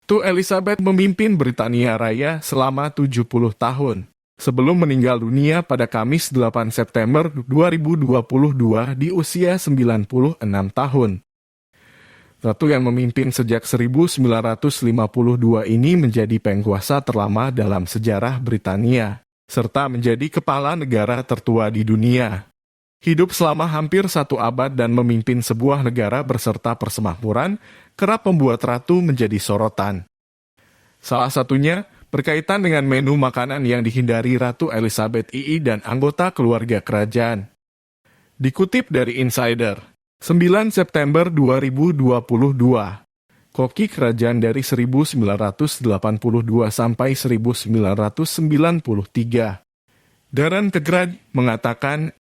Ratu Elizabeth memimpin Britania Raya selama 70 tahun, sebelum meninggal dunia pada Kamis 8 September 2022 di usia 96 tahun. Ratu yang memimpin sejak 1952 ini menjadi penguasa terlama dalam sejarah Britania, serta menjadi kepala negara tertua di dunia. Hidup selama hampir 1 abad dan memimpin sebuah negara berserta persemakmuran, kerap membuat Ratu menjadi sorotan. Salah satunya berkaitan dengan menu makanan yang dihindari Ratu Elizabeth II dan anggota keluarga kerajaan. Dikutip dari Insider, 9 September 2022, koki kerajaan dari 1982 sampai 1993, Darren Tegrad mengatakan,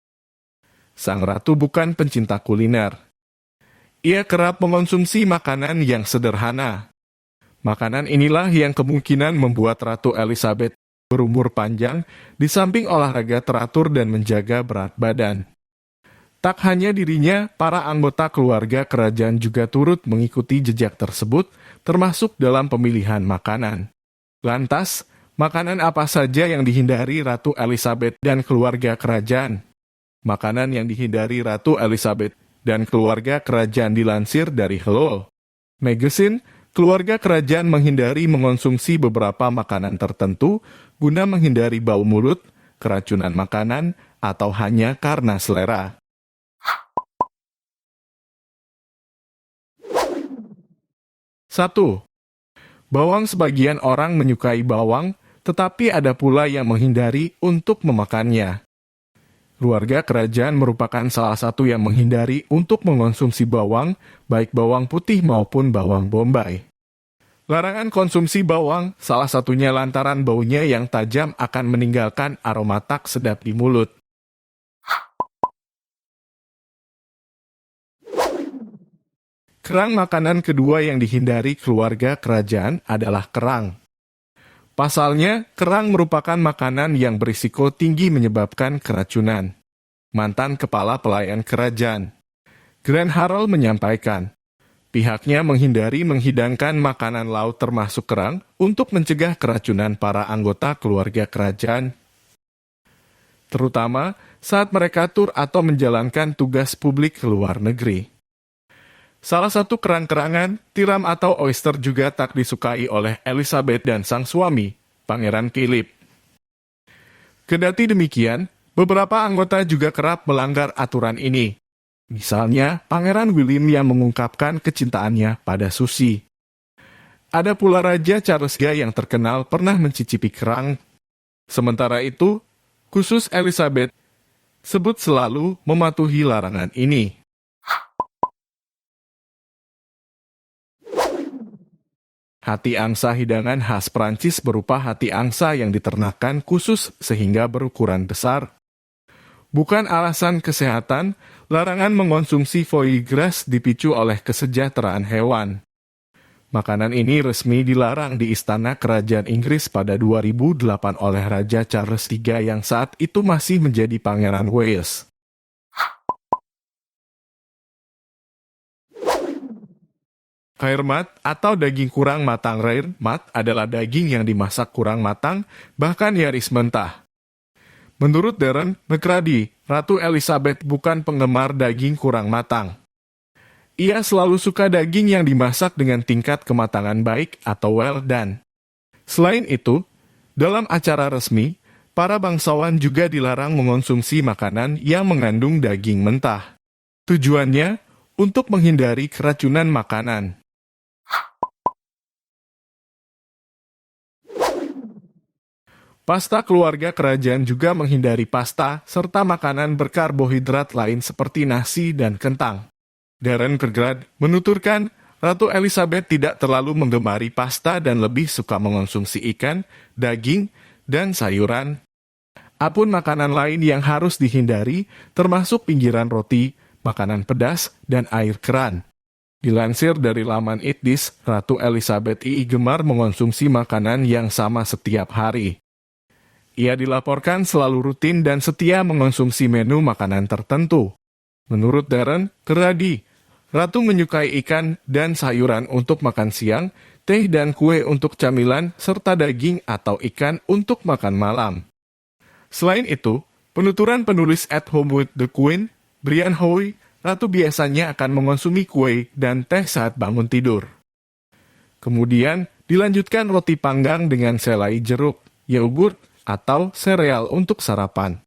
Sang Ratu bukan pencinta kuliner. Ia kerap mengonsumsi makanan yang sederhana. Makanan inilah yang kemungkinan membuat Ratu Elizabeth berumur panjang, di samping olahraga teratur dan menjaga berat badan. Tak hanya dirinya, para anggota keluarga kerajaan juga turut mengikuti jejak tersebut, termasuk dalam pemilihan makanan. Lantas, makanan apa saja yang dihindari Ratu Elizabeth dan keluarga kerajaan? Makanan yang dihindari Ratu Elizabeth dan keluarga kerajaan dilansir dari Hello Magazine, keluarga kerajaan menghindari mengonsumsi beberapa makanan tertentu guna menghindari bau mulut, keracunan makanan, atau hanya karena selera. Satu, bawang. Sebagian orang menyukai bawang, tetapi ada pula yang menghindari untuk memakannya. Keluarga kerajaan merupakan salah satu yang menghindari untuk mengonsumsi bawang, baik bawang putih maupun bawang bombay. Larangan konsumsi bawang, salah satunya lantaran baunya yang tajam akan meninggalkan aroma tak sedap di mulut. Kerang. Makanan kedua yang dihindari keluarga kerajaan adalah kerang. Pasalnya, kerang merupakan makanan yang berisiko tinggi menyebabkan keracunan. Mantan kepala pelayan kerajaan, Grant Harold, menyampaikan, pihaknya menghindari menghidangkan makanan laut termasuk kerang untuk mencegah keracunan para anggota keluarga kerajaan, terutama saat mereka tur atau menjalankan tugas publik ke luar negeri. Salah satu kerang-kerangan, tiram atau oyster juga tak disukai oleh Elizabeth dan sang suami, Pangeran Philip. Kendati demikian, beberapa anggota juga kerap melanggar aturan ini. Misalnya, Pangeran William yang mengungkapkan kecintaannya pada sushi. Ada pula Raja Charles III yang terkenal pernah mencicipi kerang. Sementara itu, khusus Elizabeth sebut selalu mematuhi larangan ini. Hati angsa. Hidangan khas Prancis berupa hati angsa yang diternakan khusus sehingga berukuran besar. Bukan alasan kesehatan, larangan mengonsumsi foie gras dipicu oleh kesejahteraan hewan. Makanan ini resmi dilarang di Istana Kerajaan Inggris pada 2008 oleh Raja Charles III yang saat itu masih menjadi Pangeran Wales. Rare mat atau daging kurang matang. Rare mat adalah daging yang dimasak kurang matang, bahkan nyaris mentah. Menurut Darren McCrady, Ratu Elizabeth bukan penggemar daging kurang matang. Ia selalu suka daging yang dimasak dengan tingkat kematangan baik atau well done. Selain itu, dalam acara resmi, para bangsawan juga dilarang mengonsumsi makanan yang mengandung daging mentah. Tujuannya untuk menghindari keracunan makanan. Pasta. Keluarga kerajaan juga menghindari pasta serta makanan berkarbohidrat lain seperti nasi dan kentang. Darren Tegrad menuturkan, Ratu Elizabeth tidak terlalu menggemari pasta dan lebih suka mengonsumsi ikan, daging, dan sayuran. Apun makanan lain yang harus dihindari, termasuk pinggiran roti, makanan pedas, dan air keran. Dilansir dari laman Eat This, Ratu Elizabeth II gemar mengonsumsi makanan yang sama setiap hari. Ia dilaporkan selalu rutin dan setia mengonsumsi menu makanan tertentu. Menurut Darren Tegrad, Ratu menyukai ikan dan sayuran untuk makan siang, teh dan kue untuk camilan, serta daging atau ikan untuk makan malam. Selain itu, penuturan penulis At Home with the Queen, Brian Howe, Ratu biasanya akan mengonsumi kue dan teh saat bangun tidur. Kemudian, dilanjutkan roti panggang dengan selai jeruk, yogurt, atau sereal untuk sarapan.